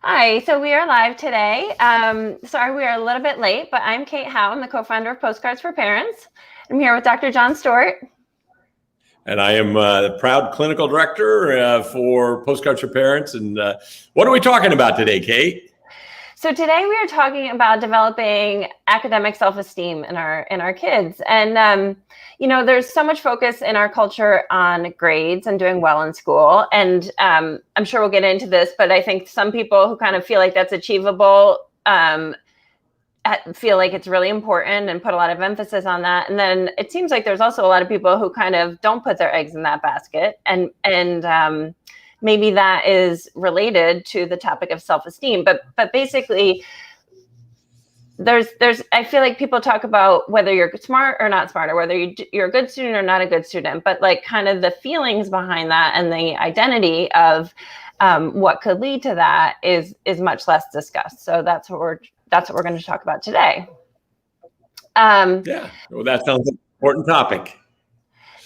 Hi, so we are live today. Sorry we are a little bit late, but I'm Kate Howe. I'm the co-founder of Postcards for Parents. I'm here with Dr. John Stewart. And I am the proud clinical director for Postcards for Parents. And what are we talking about today, Kate? So today we are talking about developing academic self-esteem in our kids. And, there's so much focus in our culture on grades and doing well in school. And I'm sure we'll get into this, but I think some people who kind of feel like that's achievable feel like it's really important and put a lot of emphasis on that. And then it seems like there's also a lot of people who kind of don't put their eggs in that basket. And maybe that is related to the topic of self-esteem, but basically there's I feel like people talk about whether you're smart or not smart, or whether you're a good student or not a good student, but like kind of the feelings behind that and the identity of what could lead to that is much less discussed. So that's what we're going to talk about today. Yeah, well, that sounds like an important topic.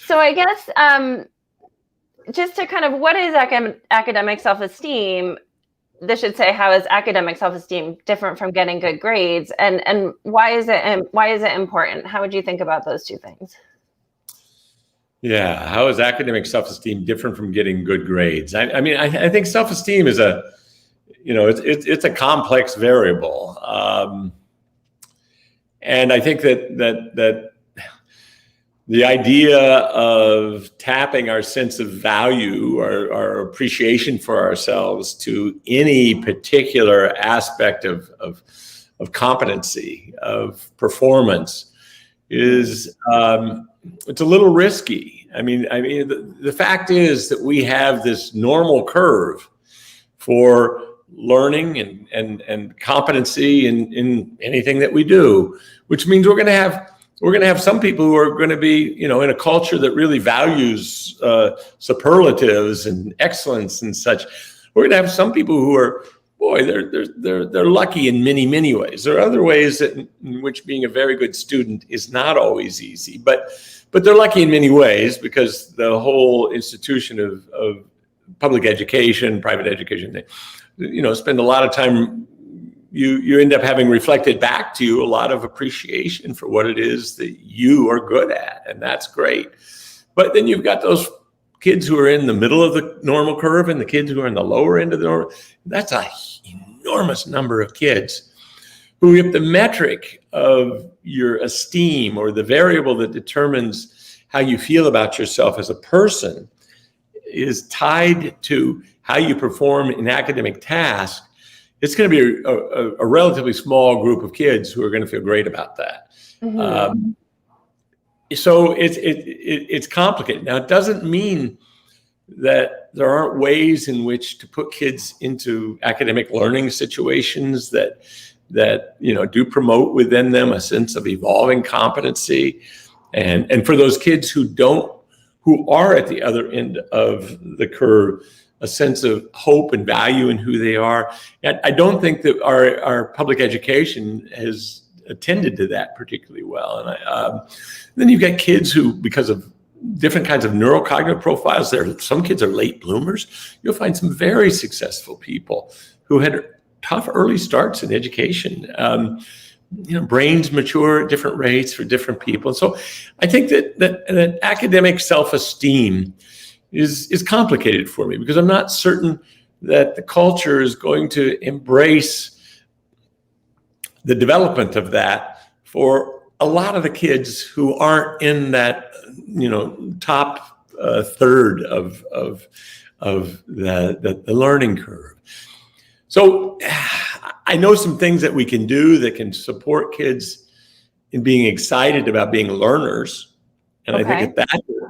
So I guess just to kind of, what is academic self-esteem? This should say, how is academic self-esteem different from getting good grades, and why is it important? How would you think about those two things? Yeah, how is academic self-esteem different from getting good grades? I think self-esteem is it's a complex variable, and I think that the idea of tapping our sense of value, our appreciation for ourselves to any particular aspect of competency, of performance, is it's a little risky. The fact is that we have this normal curve for learning and competency in anything that we do, which means we're going to have some people who are going to be, in a culture that really values superlatives and excellence and such. We're going to have some people who are, they're lucky in many, many ways. There are other ways in which being a very good student is not always easy, but they're lucky in many ways because the whole institution of public education, private education, they, spend a lot of time. You end up having reflected back to you a lot of appreciation for what it is that you are good at, and that's great. But then you've got those kids who are in the middle of the normal curve and the kids who are in the lower end of the normal. That's an enormous number of kids who, if the metric of your esteem or the variable that determines how you feel about yourself as a person is tied to how you perform in academic tasks, it's going to be a relatively small group of kids who are going to feel great about that. Mm-hmm. So it's complicated. Now, it doesn't mean that there aren't ways in which to put kids into academic learning situations that do promote within them a sense of evolving competency, and for those kids who are at the other end of the curve, a sense of hope and value in who they are. And I don't think that our public education has attended to that particularly well. And then you've got kids who, because of different kinds of neurocognitive profiles, some kids are late bloomers. You'll find some very successful people who had tough early starts in education. Brains mature at different rates for different people. And so I think that academic self-esteem is complicated for me because I'm not certain that the culture is going to embrace the development of that for a lot of the kids who aren't in that, top third of the learning curve. So I know some things that we can do that can support kids in being excited about being learners. And okay. I think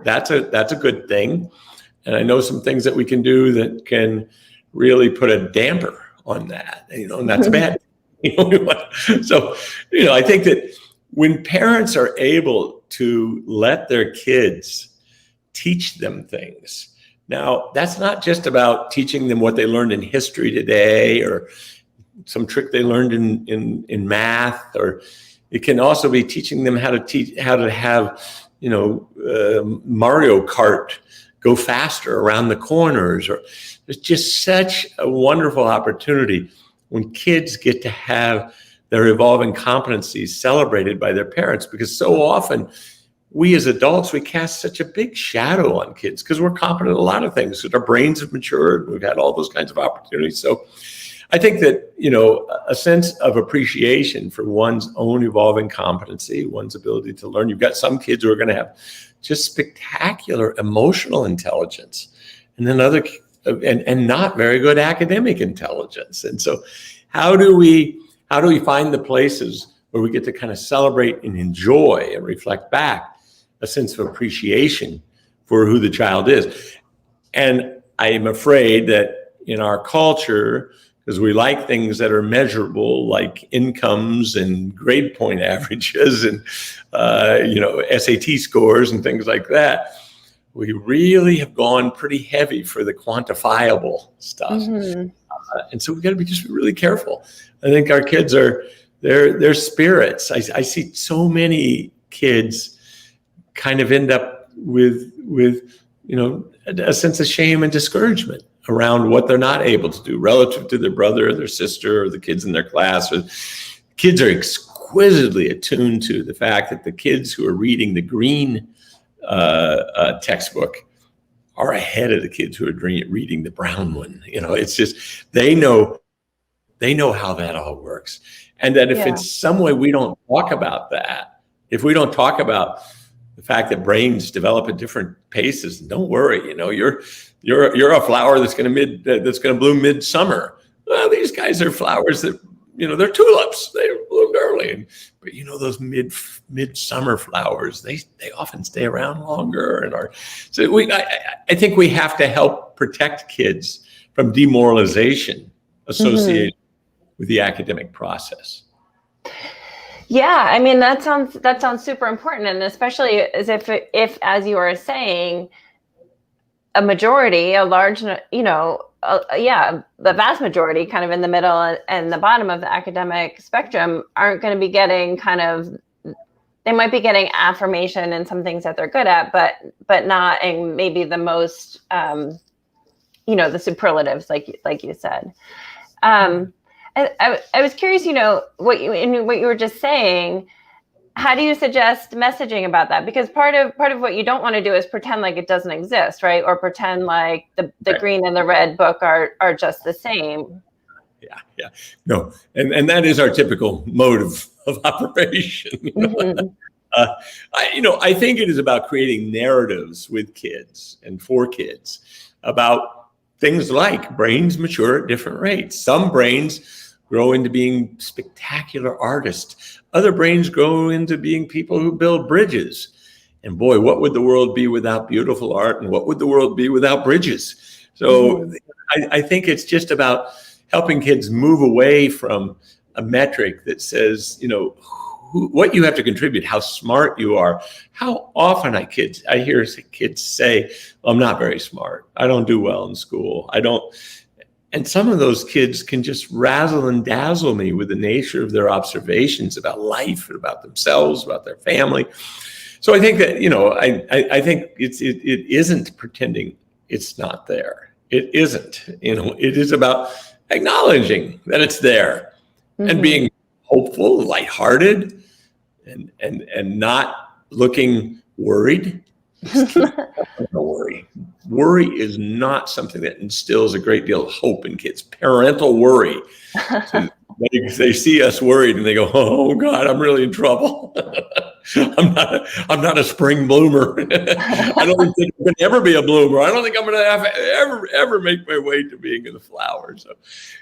that's a good thing. And I know some things that we can do that can really put a damper on that, and that's bad. So, I think that when parents are able to let their kids teach them things, now that's not just about teaching them what they learned in history today or some trick they learned in math, or it can also be teaching them how to have, Mario Kart go faster around the corners, or there's just such a wonderful opportunity when kids get to have their evolving competencies celebrated by their parents, because so often we as adults, we cast such a big shadow on kids because we're competent at a lot of things, because our brains have matured. We've had all those kinds of opportunities. So I think that, a sense of appreciation for one's own evolving competency, one's ability to learn. You've got some kids who are going to have just spectacular emotional intelligence, and then other and not very good academic intelligence. And so how do we find the places where we get to kind of celebrate and enjoy and reflect back a sense of appreciation for who the child is? And I am afraid that in our culture, because we like things that are measurable, like incomes and grade point averages and SAT scores and things like that, we really have gone pretty heavy for the quantifiable stuff. Mm-hmm. And so we've got to be just really careful. I think our kids they're spirits. I see so many kids kind of end up with a sense of shame and discouragement around what they're not able to do relative to their brother or their sister or the kids in their class. Or kids are exquisitely attuned to the fact that the kids who are reading the green textbook are ahead of the kids who are reading the brown one. It's just they know how that all works, and that if in some way we don't talk about that, if we don't talk about the fact that brains develop at different paces, don't worry. You're a flower that's going to bloom midsummer. Well, these guys are flowers that they're tulips. They bloomed early, but those midsummer flowers, they often stay around longer and are. So I think we have to help protect kids from demoralization associated with the academic process. Yeah, I mean that sounds super important, and especially as if as you are saying, a large, the vast majority, kind of in the middle and the bottom of the academic spectrum, aren't going to be getting they might be getting affirmation in some things that they're good at, but not in maybe the most, the superlatives, like you said. I was curious, what you were just saying. How do you suggest messaging about that? Because part of what you don't want to do is pretend like it doesn't exist, right? Or pretend like the right. green and the red book are just the same. Yeah. No, and that is our typical mode of operation. Mm-hmm. I think it is about creating narratives with kids and for kids about things like brains mature at different rates. Some brains grow into being spectacular artists. Other brains grow into being people who build bridges. And boy, what would the world be without beautiful art? And what would the world be without bridges? So I think it's just about helping kids move away from a metric that says, what you have to contribute, how smart you are. How often I hear kids say, well, I'm not very smart. I don't do well in school. I don't. And some of those kids can just razzle and dazzle me with the nature of their observations about life and about themselves, about their family. So I think that, I think it isn't pretending it's not there. It isn't, it is about acknowledging that it's there and being hopeful, lighthearted, and not looking worried. Worry is not something that instills a great deal of hope in kids. Parental worry. So they see us worried and they go, "Oh God, I'm really in trouble. I'm not a spring bloomer. I don't think I'm going to ever be a bloomer. I don't think I'm going to ever make my way to being in the flower." So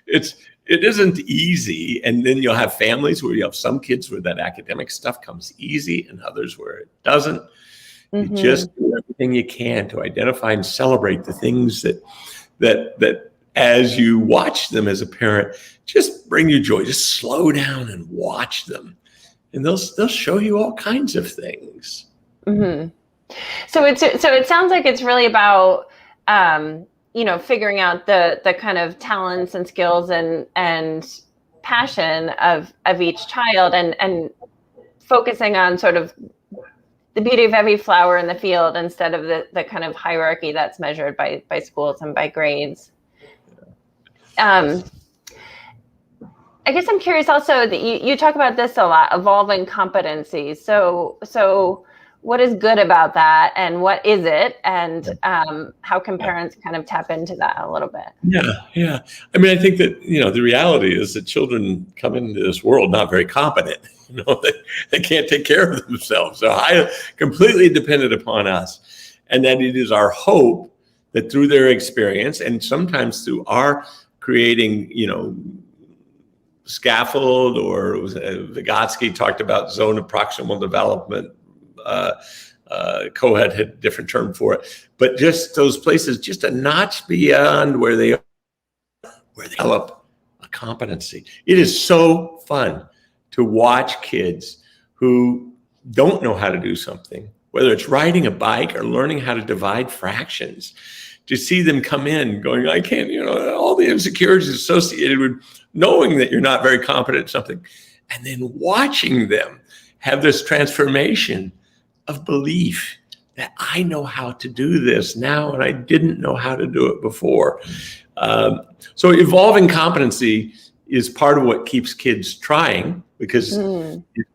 it isn't easy. And then you'll have families where you have some kids where that academic stuff comes easy and others where it doesn't. You just do everything you can to identify and celebrate the things that as you watch them as a parent, just bring you joy. Just slow down and watch them, and they'll show you all kinds of things. Mm-hmm. So it sounds like it's really about figuring out the kind of talents and skills and passion of each child, and focusing on sort of the beauty of every flower in the field instead of the kind of hierarchy that's measured by schools and by grades. I guess I'm curious also that you talk about this a lot, evolving competencies. So what is good about that, and what is it, and how can parents kind of tap into that a little bit? Yeah. I mean, I think that, the reality is that children come into this world not very competent. They can't take care of themselves. So completely dependent upon us. And that it is our hope that through their experience, and sometimes through our creating, scaffold, or Vygotsky talked about zone of proximal development. Coed had a different term for it, but just those places, just a notch beyond where they develop a competency. It is so fun to watch kids who don't know how to do something, whether it's riding a bike or learning how to divide fractions, to see them come in going, I can't, all the insecurities associated with knowing that you're not very competent at something, and then watching them have this transformation of belief that I know how to do this now and I didn't know how to do it before. So evolving competency is part of what keeps kids trying, because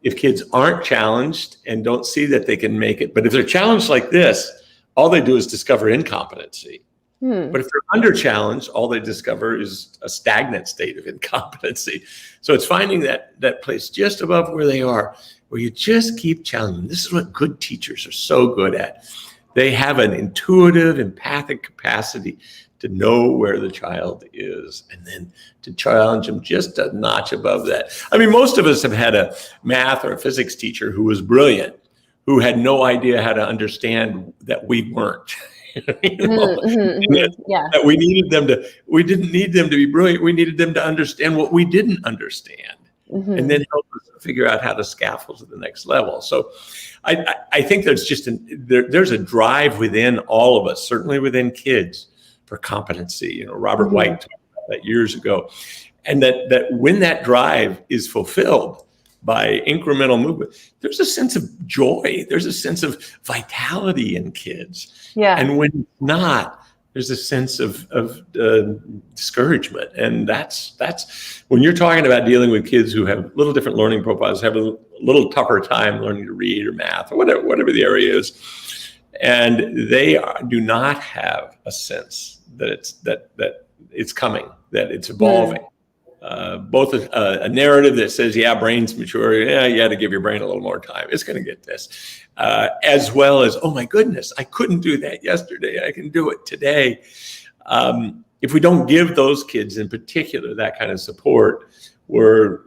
if kids aren't challenged and don't see that they can make it, but if they're challenged like this, all they do is discover incompetency. But if they're under challenged, all they discover is a stagnant state of incompetency. So it's finding that place just above where they are, where you just keep challenging. This is what good teachers are so good at. They have an intuitive, empathic capacity to know where the child is, and then to challenge them just a notch above that. I mean, most of us have had a math or a physics teacher who was brilliant, who had no idea how to understand that we weren't. That we didn't need them to be brilliant. We needed them to understand what we didn't understand, and then help us figure out how to scaffold to the next level. So I think there's just there's a drive within all of us, certainly within kids, for competency. Robert White talked about that years ago. And that when that drive is fulfilled by incremental movement, there's a sense of joy. There's a sense of vitality in kids. Yeah. And when it's not, there's a sense of discouragement. And that's when you're talking about dealing with kids who have little different learning profiles, have a little tougher time learning to read or math or whatever the area is, and they do not have a sense that it's coming, that it's evolving. Both a narrative that says, brain's mature, you had to give your brain a little more time, it's going to get this, as well as, oh my goodness, I couldn't do that yesterday, I can do it today. If we don't give those kids in particular that kind of support, we're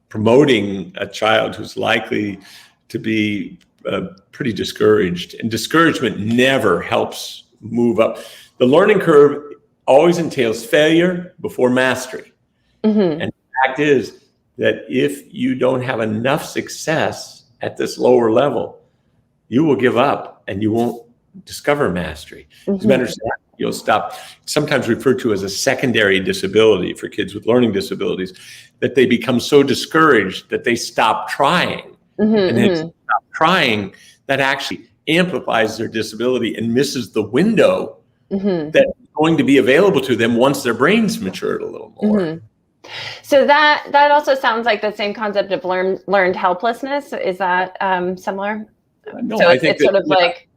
promoting a child who's likely to be pretty discouraged, and discouragement never helps move up. The learning curve always entails failure before mastery. And the fact is that if you don't have enough success at this lower level, you will give up and you won't discover mastery. As a matter of fact, you'll stop, sometimes referred to as a secondary disability for kids with learning disabilities, that they become so discouraged that they stop trying. And then stop trying, that actually amplifies their disability and misses the window that's going to be available to them once their brains matured a little more. So that also sounds like the same concept of learned helplessness. Is that similar? No, so I think it's sort of like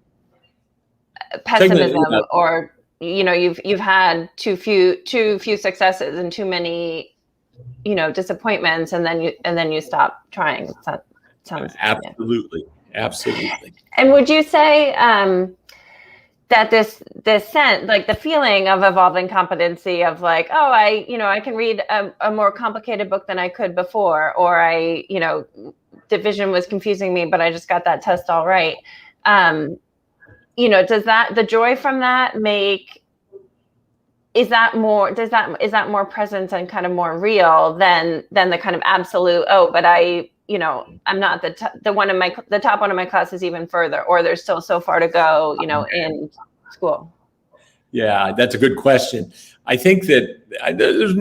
pessimism, or you've had too few successes and too many disappointments, and then you stop trying. That sounds absolutely. And would you say that this sense, like the feeling of evolving competency, of like, oh, I can read a more complicated book than I could before, or division was confusing me, but I just got that test all right. Does the joy from that is that more present and kind of more real than the kind of absolute, oh, but I'm not the top one of my class is even further, or there's still so far to go, in school? Yeah, that's a good question. I think that there's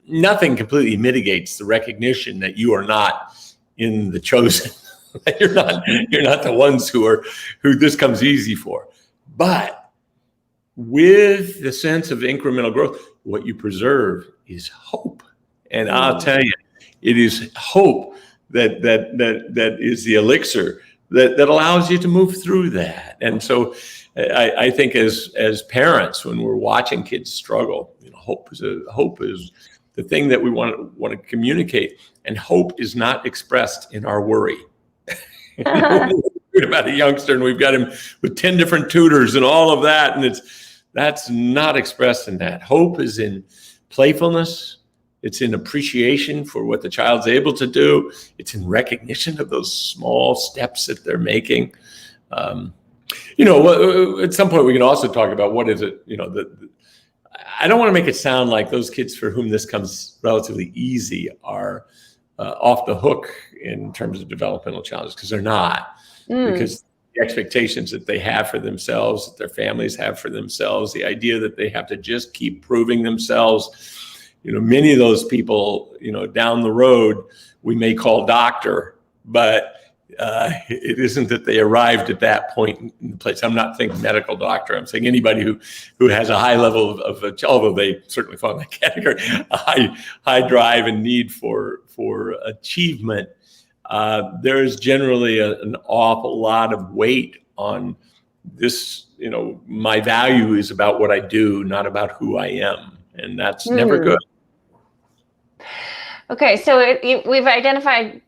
nothing completely mitigates the recognition that you are not in the chosen. You're not the ones who this comes easy for. But with the sense of incremental growth, what you preserve is hope. And I'll tell you, it is hope that is the elixir that allows you to move through that. And so I think as parents, when we're watching kids struggle, hope is the thing that we want to communicate. And hope is not expressed in our worry. About a youngster, and we've got him with 10 different tutors and all of that, and that's not expressed in that. Hope is in playfulness. It's in appreciation for what the child's able to do. It's in recognition of those small steps that they're making. At some point we can also talk about what is it. I don't want to make it sound like those kids for whom this comes relatively easy are off the hook in terms of developmental challenges, because they're not. Because the expectations that they have for themselves, that their families have for themselves, the idea that they have to just keep proving themselves, many of those people, down the road, we may call doctor, but it isn't that they arrived at that point in the place. I'm not thinking medical doctor. I'm saying anybody who has a high level of although they certainly fall in that category, a high drive and need for achievement. There's generally an awful lot of weight on this. My value is about what I do, not about who I am. And that's never good. Okay, so we've identified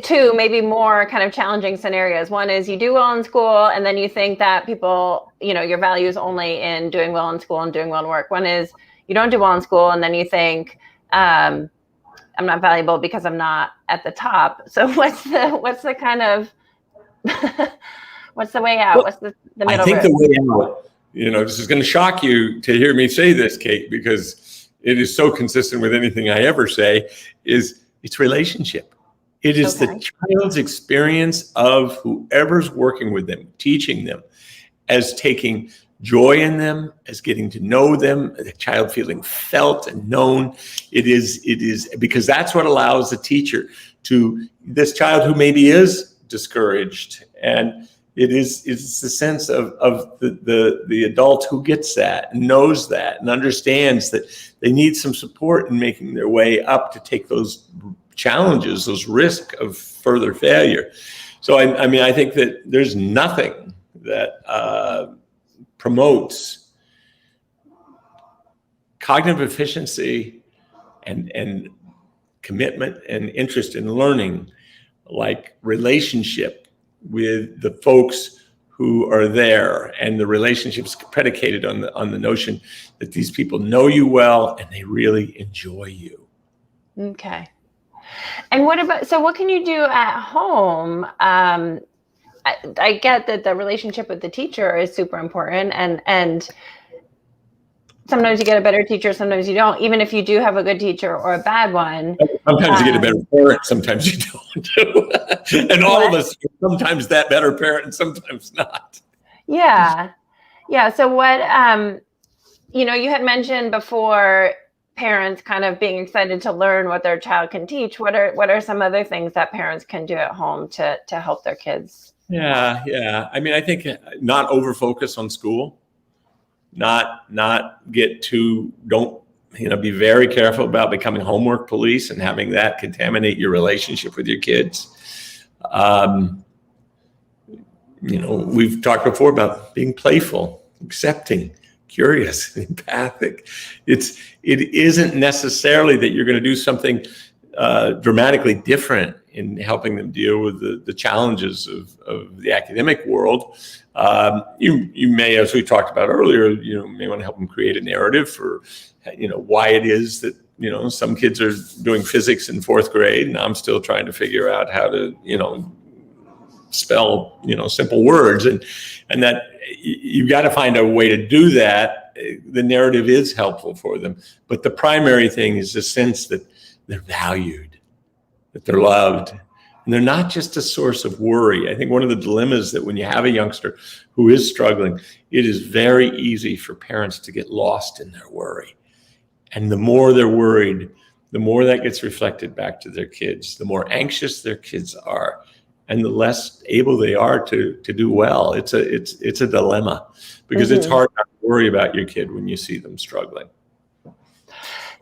two, maybe more kind of challenging scenarios. One is you do well in school, and then you think that people, your value is only in doing well in school and doing well in work. One is you don't do well in school, and then you think, I'm not valuable because I'm not at the top. So what's the kind of what's the way out? What's the middle? I think the way out, this is going to shock you to hear me say this, Kate, because it is so consistent with anything I ever say, is it's relationship. It is the child's experience of whoever's working with them, teaching them, as taking joy in them, as getting to know them, the child feeling felt and known. It is because that's what allows the teacher to this child who maybe is discouraged, and it's the sense of the adult who gets that, knows that, and understands that they need some support in making their way up to take those challenges, those risks of further failure. So I think that there's nothing that promotes cognitive efficiency and commitment and interest in learning, like relationship with the folks who are there, and the relationships predicated on the notion that these people know you well and they really enjoy you. Okay. And what can you do at home? I get that the relationship with the teacher is super important, and sometimes you get a better teacher, sometimes you don't, even if you do have a good teacher or a bad one. Sometimes you get a better parent, sometimes you don't. And all of us, sometimes that better parent and sometimes not. Yeah. So what, you had mentioned before parents kind of being excited to learn what their child can teach. What are some other things that parents can do at home to help their kids? Yeah. I think not over focus on school, don't be very careful about becoming homework police and having that contaminate your relationship with your kids. We've talked before about being playful, accepting, curious, empathic. It isn't necessarily that you're going to do something dramatically different in helping them deal with the challenges of the academic world. You may, as we talked about earlier, may want to help them create a narrative for, why it is that, some kids are doing physics in fourth grade and I'm still trying to figure out how to, spell, simple words, and that you've got to find a way to do that. The narrative is helpful for them, but the primary thing is the sense that they're valued, that they're loved, and they're not just a source of worry. I think one of the dilemmas that when you have a youngster who is struggling, it is very easy for parents to get lost in their worry. And the more they're worried, the more that gets reflected back to their kids, the more anxious their kids are, and the less able they are to do well. It's a dilemma, because it's hard not to worry about your kid when you see them struggling.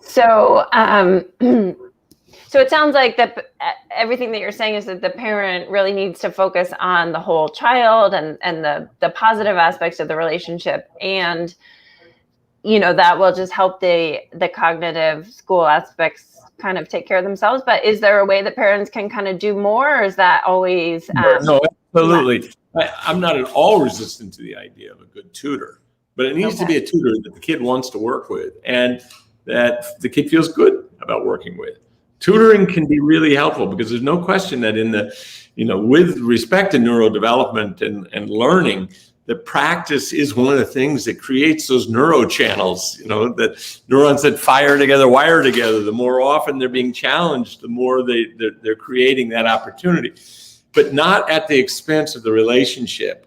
So, so it sounds like that everything that you're saying is that the parent really needs to focus on the whole child and the positive aspects of the relationship, and that will just help the cognitive school aspects kind of take care of themselves. But is there a way that parents can kind of do more, or is that always no, absolutely. I'm not at all resistant to the idea of a good tutor, but it needs to be a tutor that the kid wants to work with and that the kid feels good about working with. Tutoring can be really helpful, because there's no question that in the, with respect to neurodevelopment and learning, the practice is one of the things that creates those neurochannels, that neurons that fire together, wire together. The more often they're being challenged, the more they're creating that opportunity, but not at the expense of the relationship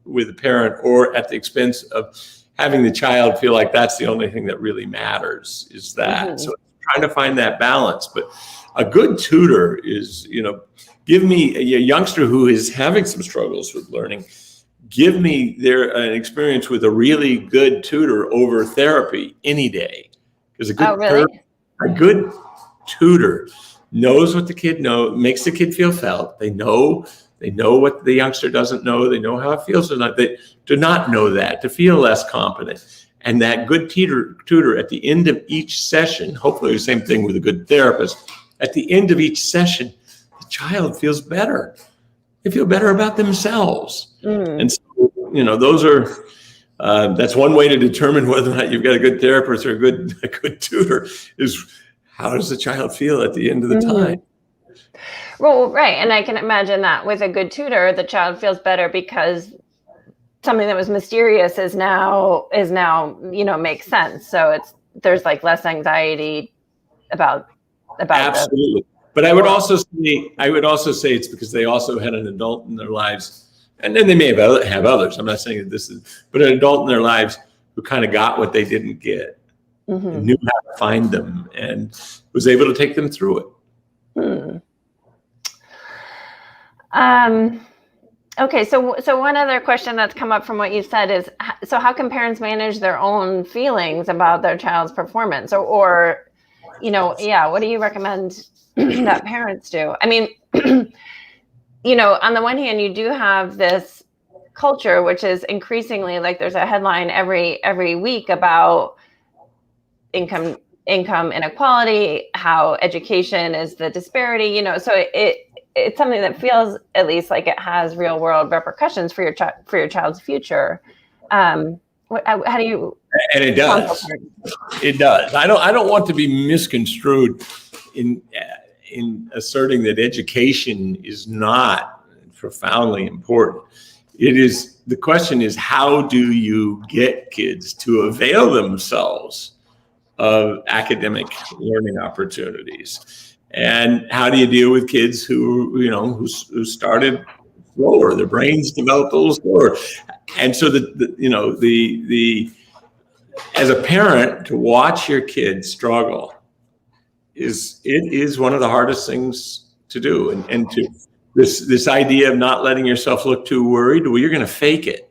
with the parent, or at the expense of having the child feel like that's the only thing that really matters, is that. So trying to find that balance. But a good tutor is, give me a youngster who is having some struggles with learning, give me an experience with a really good tutor over therapy any day. Because a good tutor knows what the kid knows, makes the kid feel felt. They know what the youngster doesn't know. They know how it feels to not know that, to feel less competent. And that good tutor at the end of each session, hopefully the same thing with a good therapist, at the end of each session, the child feels better. They feel better about themselves. And so, those are, that's one way to determine whether or not you've got a good therapist or a good tutor, is how does the child feel at the end of the time? Well, right. And I can imagine that with a good tutor, the child feels better because something that was mysterious is now makes sense. So there's like less anxiety about absolutely. But I would also say it's because they also had an adult in their lives, and then they may have others. I'm not saying that this is, but an adult in their lives who kind of got what they didn't get, and knew how to find them, and was able to take them through it. Okay, so one other question that's come up from what you said is, so how can parents manage their own feelings about their child's performance, or what do you recommend that parents do? I mean, on the one hand, you do have this culture, which is increasingly, like, there's a headline every week about income inequality, how education is the disparity, so it's something that feels at least like it has real world repercussions for your child's future. How do you? And it does. It does. I don't want to be misconstrued in asserting that education is not profoundly important. It is. The question is, how do you get kids to avail themselves of academic learning opportunities? And how do you deal with kids who started slower? Their brains developed a little slower, and so as a parent, to watch your kids struggle is one of the hardest things to do. And to this idea of not letting yourself look too worried. Well, you're going to fake it.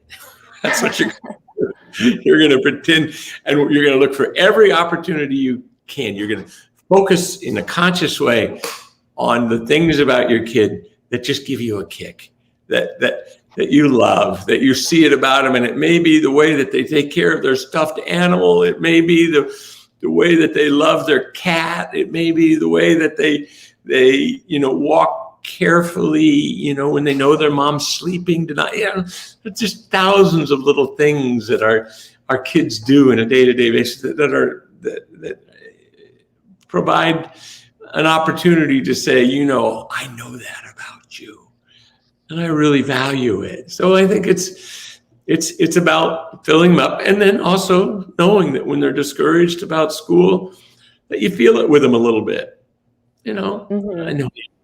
That's what you're going to pretend, and you're going to look for every opportunity you can. You're going to focus in a conscious way on the things about your kid that just give you a kick, that you love, that you see it about them. And it may be the way that they take care of their stuffed animal. It may be the way that they love their cat. It may be the way that they walk carefully, when they know their mom's sleeping tonight. It's just thousands of little things that our kids do in a day-to-day basis that provide an opportunity to say, I know that about you, and I really value it. So I think it's about filling them up, and then also knowing that when they're discouraged about school, that you feel it with them a little bit. I know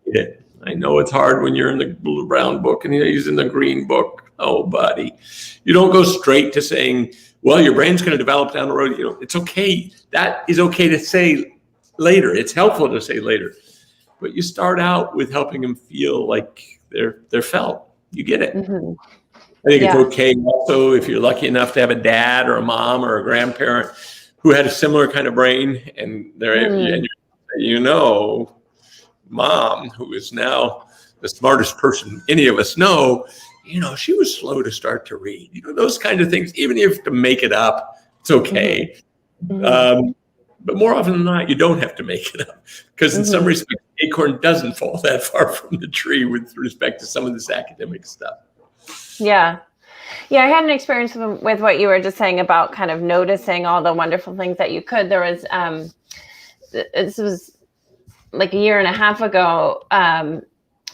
it. I know it's hard when you're in the blue brown book and he's in the green book. Oh, buddy, you don't go straight to saying, well, your brain's going to develop down the road. It's okay. That is okay to say later. It's helpful to say later, but you start out with helping them feel like they're felt. You get it. Mm-hmm. I think it's Yeah. okay also if you're lucky enough to have a dad or a mom or a grandparent who had a similar kind of brain, and mom, who is now the smartest person any of us know, she was slow to start to read. Those kind of things, even if you have to make it up, it's okay. Mm-hmm. But more often than not, you don't have to make it up, because in some respects, the acorn doesn't fall that far from the tree with respect to some of this academic stuff. Yeah. Yeah, I had an experience with what you were just saying about kind of noticing all the wonderful things that you could. There was, this was like a year and a half ago.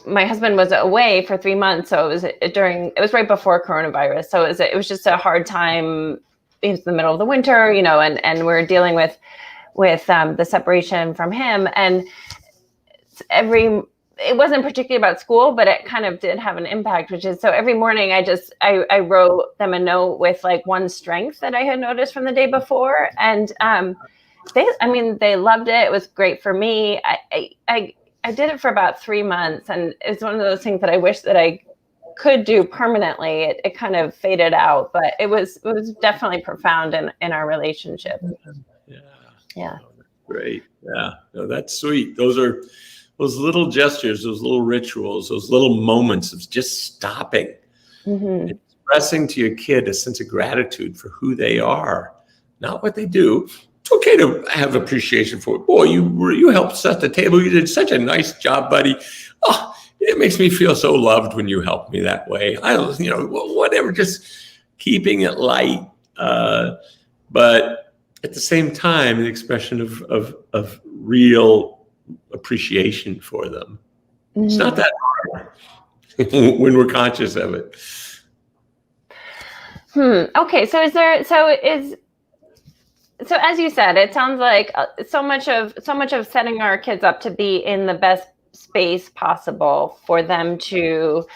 My husband was away for 3 months, so it was right before coronavirus. So it was just a hard time. It was the middle of the winter, and we're dealing with the separation from him, and it wasn't particularly about school, but it kind of did have an impact, which is, so every morning I wrote them a note with like one strength that I had noticed from the day before. And they loved it. It was great for me. I did it for about 3 months, and it's one of those things that I wish that I could do permanently. It kind of faded out, but it was definitely profound in our relationship. Yeah. Great. Yeah. No, that's sweet. Those little gestures, those little rituals, those little moments of just stopping, expressing to your kid a sense of gratitude for who they are, not what they do. It's okay to have appreciation for it. Boy, you helped set the table. You did such a nice job, buddy. Oh, it makes me feel so loved when you help me that way. Whatever, just keeping it light. But at the same time, an expression of real appreciation for them. It's not that hard when we're conscious of it. Okay, so as you said, it sounds like so much of setting our kids up to be in the best space possible for them to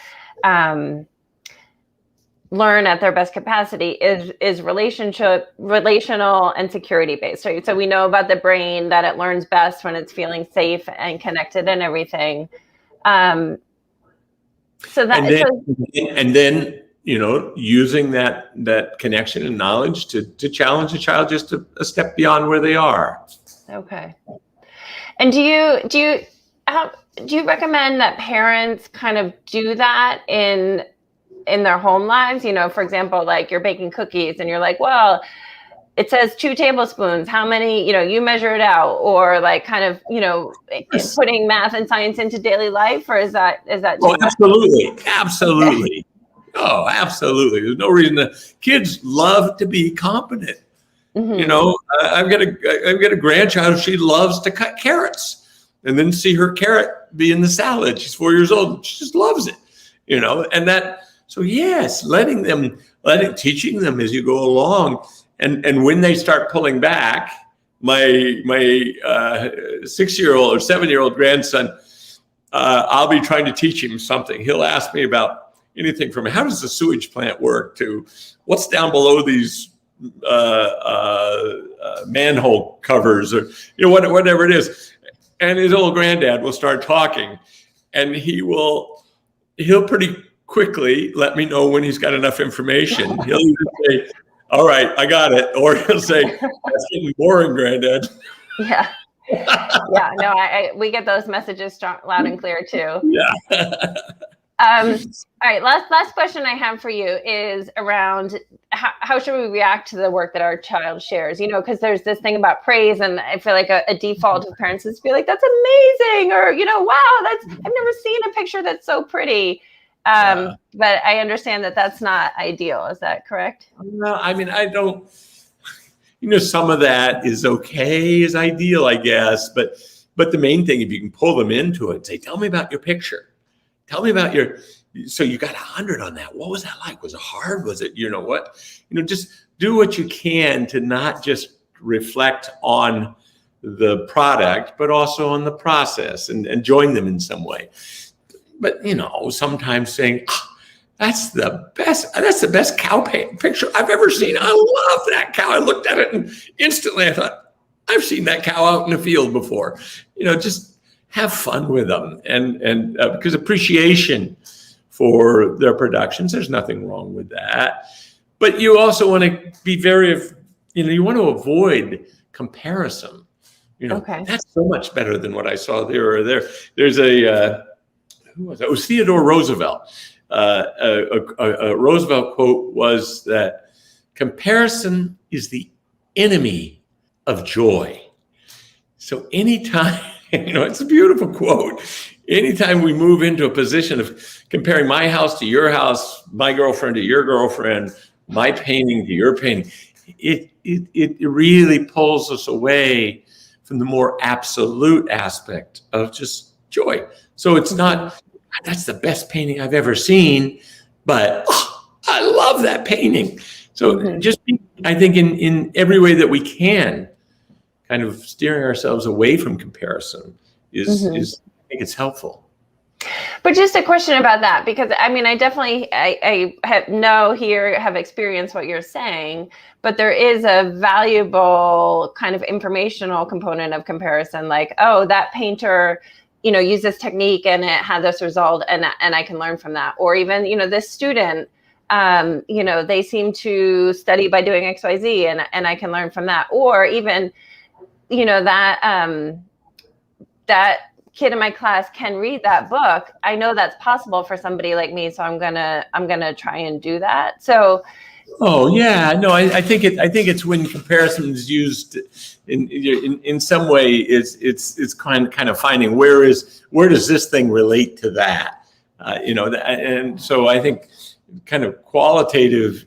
learn at their best capacity is relational and security based. Right? So we know about the brain that it learns best when it's feeling safe and connected and everything. And then using that connection and knowledge to challenge a child just a step beyond where they are. Okay. And do you recommend that parents kind of do that in their home lives? For example, like you're baking cookies and you're like, well, it says 2 tablespoons. How many, you measure it out, or like kind of, putting math and science into daily life, or is that? Oh, absolutely. Oh, absolutely. There's no reason kids love to be competent. I've got a grandchild. She loves to cut carrots, and then see her carrot be in the salad. She's 4 years old. She just loves it, and that. So yes, teaching them as you go along, and when they start pulling back, my 6-year-old or 7-year-old grandson, I'll be trying to teach him something. He'll ask me about anything from how does the sewage plant work to what's down below these manhole covers, or whatever it is. And his old granddad will start talking, and he'll pretty quickly let me know when he's got enough information. He'll either say, all right, I got it, or he'll say, that's getting boring, Granddad. Yeah. Yeah, no, we get those messages loud and clear too. Yeah. All right, last question I have for you is around how should we react to the work that our child shares? Because there's this thing about praise, and I feel like a default of parents is to be like, that's amazing, or wow, I've never seen a picture that's so pretty. But I understand that that's not ideal. Is that correct? No, I mean, I don't. Some of that is okay, is ideal, I guess. But the main thing, if you can pull them into it, say, tell me about your picture. Tell me about so you got 100 on that. What was that like? Was it hard? Was it, just do what you can to not just reflect on the product, but also on the process and join them in some way. But, sometimes saying, that's the best cow picture I've ever seen. I love that cow. I looked at it and instantly I thought, I've seen that cow out in the field before. Just have fun with them, and because appreciation for their productions, there's nothing wrong with that. But you also want to be you want to avoid comparison. Okay. That's so much better than what I saw there or there. There's who was that? It was Theodore Roosevelt. A Roosevelt quote was that comparison is the enemy of joy. So anytime, it's a beautiful quote. Anytime we move into a position of comparing my house to your house, my girlfriend to your girlfriend, my painting to your painting, it really pulls us away from the more absolute aspect of just joy. So it's not, that's the best painting I've ever seen, but I love that painting. So just, I think in every way that we can, kind of steering ourselves away from comparison is I think it's helpful. But just a question about that, because I definitely I have experienced what you're saying, but there is a valuable kind of informational component of comparison, like, oh, that painter, used this technique and it had this result, and I can learn from that. Or even, this student, they seem to study by doing XYZ, and I can learn from that. Or even, that kid in my class can read that book. I know that's possible for somebody like me, so I'm gonna try and do that. So. Oh yeah, no, I think it's when comparison is used in some way. It's kind of finding where does this thing relate to that, and so I think kind of qualitative.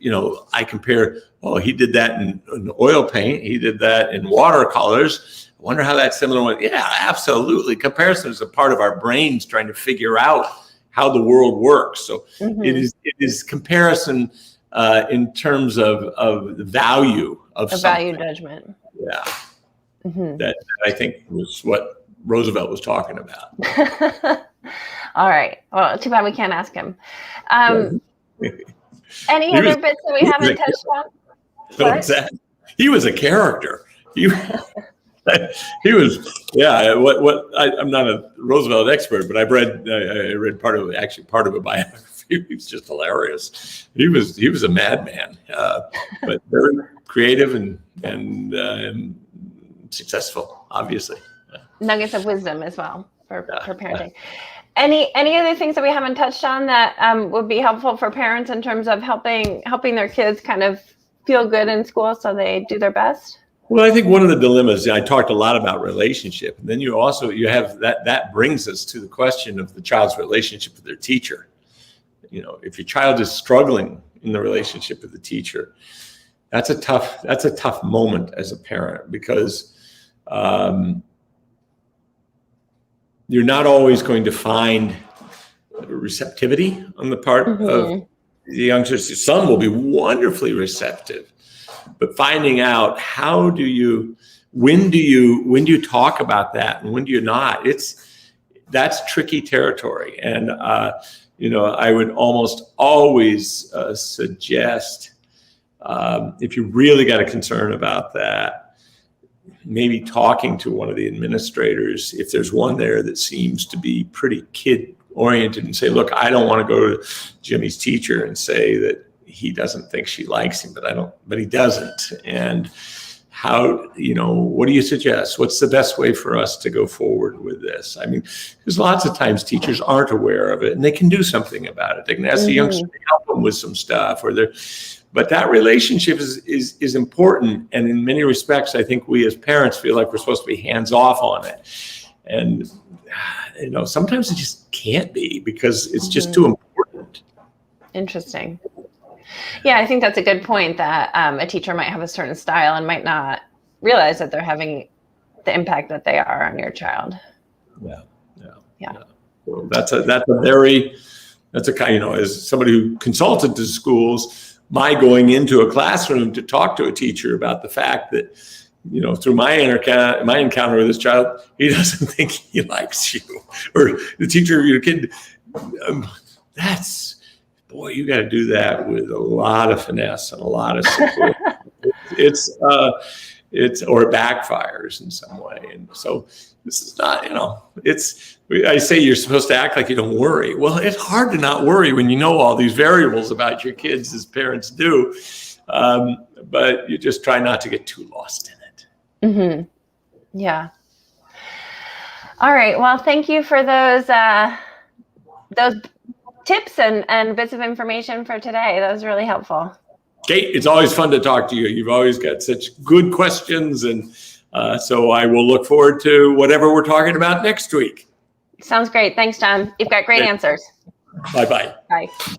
I compare. Oh, he did that in oil paint. He did that in watercolors. I wonder how that's similar. Yeah, absolutely. Comparison is a part of our brains trying to figure out how the world works. So it is comparison in terms of the value of something. Value judgment. Yeah. That I think was what Roosevelt was talking about. All right. Well, too bad we can't ask him. Any other bits that we haven't touched on? What's that? He was a character. He was, yeah. I'm not a Roosevelt expert, but I read part of a biography. He was just hilarious. He was a madman, but very creative and successful, obviously. Nuggets of wisdom as well for parenting. Any other things that we haven't touched on that would be helpful for parents in terms of helping their kids kind of feel good in school so they do their best? Well, I think one of the dilemmas, I talked a lot about relationship, and then you have that brings us to the question of the child's relationship with their teacher. If your child is struggling in the relationship with the teacher, that's a tough moment as a parent, because you're not always going to find receptivity on the part of the youngsters. Some will be wonderfully receptive, but finding out when do you talk about that and when do you not? That's tricky territory. And I would almost always suggest, if you really got a concern about that, maybe talking to one of the administrators, if there's one there that seems to be pretty kid oriented, and say, look, I don't want to go to Jimmy's teacher and say that he doesn't think she likes him, but he doesn't. And how, what do you suggest? What's the best way for us to go forward with this? Because lots of times teachers aren't aware of it and they can do something about it. They can ask the youngster to help them with some stuff, but that relationship is important. And in many respects, I think we as parents feel like we're supposed to be hands off on it. And, sometimes it just can't be, because it's just too important. Interesting. Yeah, I think that's a good point, that a teacher might have a certain style and might not realize that they're having the impact that they are on your child. Yeah. So that's a kind, as somebody who consulted to schools, my going into a classroom to talk to a teacher about the fact that, through my encounter with this child, he doesn't think he likes you, or the teacher of your kid. Boy, you got to do that with a lot of finesse and a lot of support. or it backfires in some way. And so this is not, I say you're supposed to act like you don't worry. Well, it's hard to not worry when you know all these variables about your kids, as parents do. But you just try not to get too lost in it. Mm-hmm. Yeah. All right. Well, thank you for those tips and bits of information for today. That was really helpful. Kate, it's always fun to talk to you. You've always got such good questions. And so I will look forward to whatever we're talking about next week. Sounds great. Thanks, John. You've got great answers. Bye-bye. Bye.